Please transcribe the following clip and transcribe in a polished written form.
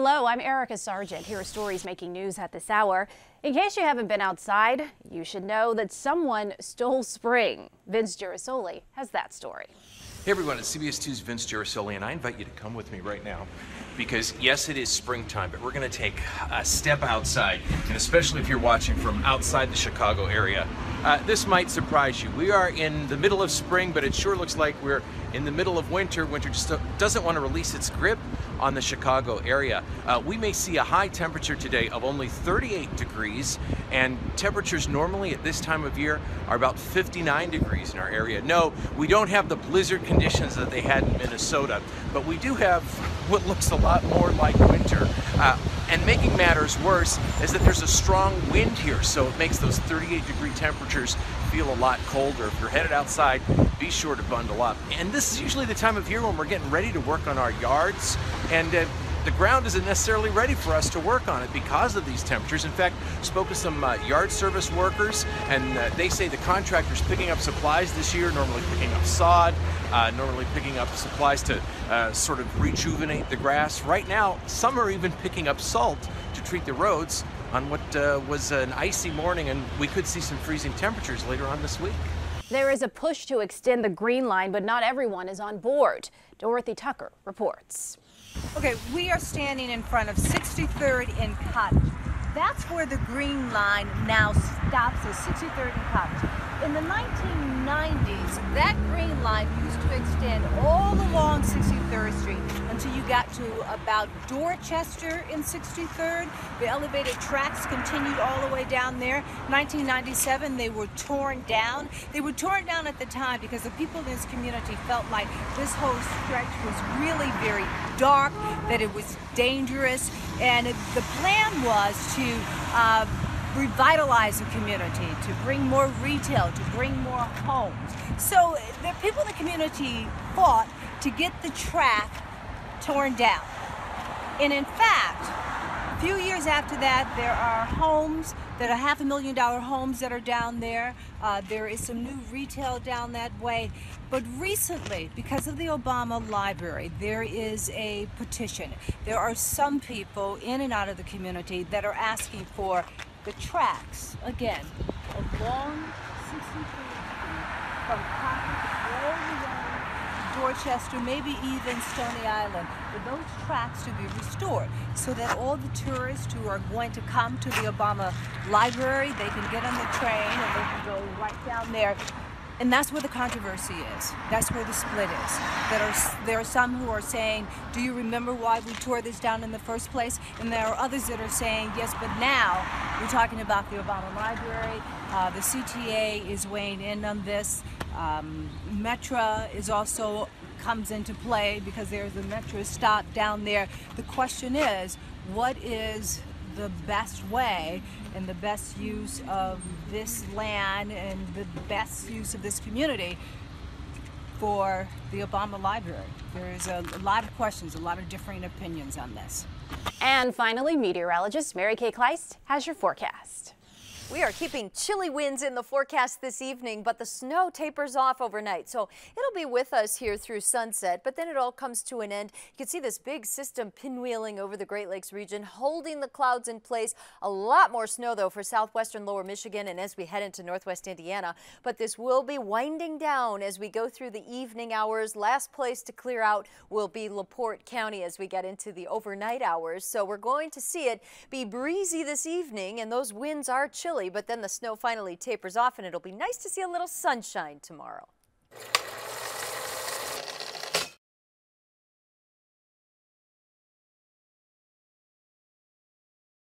Hello, I'm Erica Sargent. Here are stories making news at this hour. In case you haven't been outside, you should know that someone stole spring. Vince Girasoli has that story. Hey everyone, it's CBS 2's Vince Girasoli, and I invite you to come with me right now because yes, it is springtime, but we're going to take a step outside, and especially if you're watching from outside the Chicago area, this might surprise you. We are in the middle of spring, but it sure looks like we're in the middle of winter. Winter just doesn't want to release its grip on the Chicago area. We may see a high temperature today of only 38 degrees, and temperatures normally at this time of year are about 59 degrees in our area. No, we don't have the blizzard conditions that they had in Minnesota, but we do have what looks a lot more like winter. And making matters worse is that there's a strong wind here, so it makes those 38-degree temperatures feel a lot colder. If you're headed outside, be sure to bundle up. And this is usually the time of year when we're getting ready to work on our yards, and the ground isn't necessarily ready for us to work on it because of these temperatures. In fact, spoke with some yard service workers, and they say the contractors picking up supplies this year, normally picking up sod, normally picking up supplies to sort of rejuvenate the grass. Right now, some are even picking up salt to treat the roads on what was an icy morning, and we could see some freezing temperatures later on this week. There is a push to extend the Green Line, but not everyone is on board. Dorothy Tucker reports. Okay, we are standing in front of 63rd and Cottage. That's where the Green Line now stops at 63rd and Cottage. In the 1990s, that Green Line used to extend all along 63rd Street until you got to about Dorchester in 63rd. The elevated tracks continued all the way down there. 1997, they were torn down. They were torn down at the time because the people in this community felt like this whole stretch was really very dark, that it was dangerous, and the plan was to revitalize the community, to bring more retail, to bring more homes. So the people in the community fought to get the track torn down. And in fact, a few years after that, there are homes that are $500,000 homes that are down there. There is some new retail down that way. But recently, because of the Obama Library, there is a petition. There are some people in and out of the community that are asking for the tracks, again, along 63rd Street, from Cottage all the way to Dorchester, maybe even Stony Island, for those tracks to be restored so that all the tourists who are going to come to the Obama Library, they can get on the train and they can go right down there. And that's where the controversy is. That's where the split is. There are some who are saying, do you remember why we tore this down in the first place? And there are others that are saying, yes, but now we're talking about the Obama Library. The CTA is weighing in on this. Metra is also comes into play because there's a Metra stop down there. The question is, what is the best way and the best use of this land and the best use of this community for the Obama Library? There is a lot of questions, a lot of differing opinions on this. And finally, meteorologist Mary Kay Kleist has your forecast. We are keeping chilly winds in the forecast this evening, but the snow tapers off overnight. So it'll be with us here through sunset, but then it all comes to an end. You can see this big system pinwheeling over the Great Lakes region, holding the clouds in place. A lot more snow, though, for southwestern lower Michigan and as we head into northwest Indiana. But this will be winding down as we go through the evening hours. Last place to clear out will be LaPorte County as we get into the overnight hours. So we're going to see it be breezy this evening, and those winds are chilly. But then the snow finally tapers off, and it'll be nice to see a little sunshine tomorrow.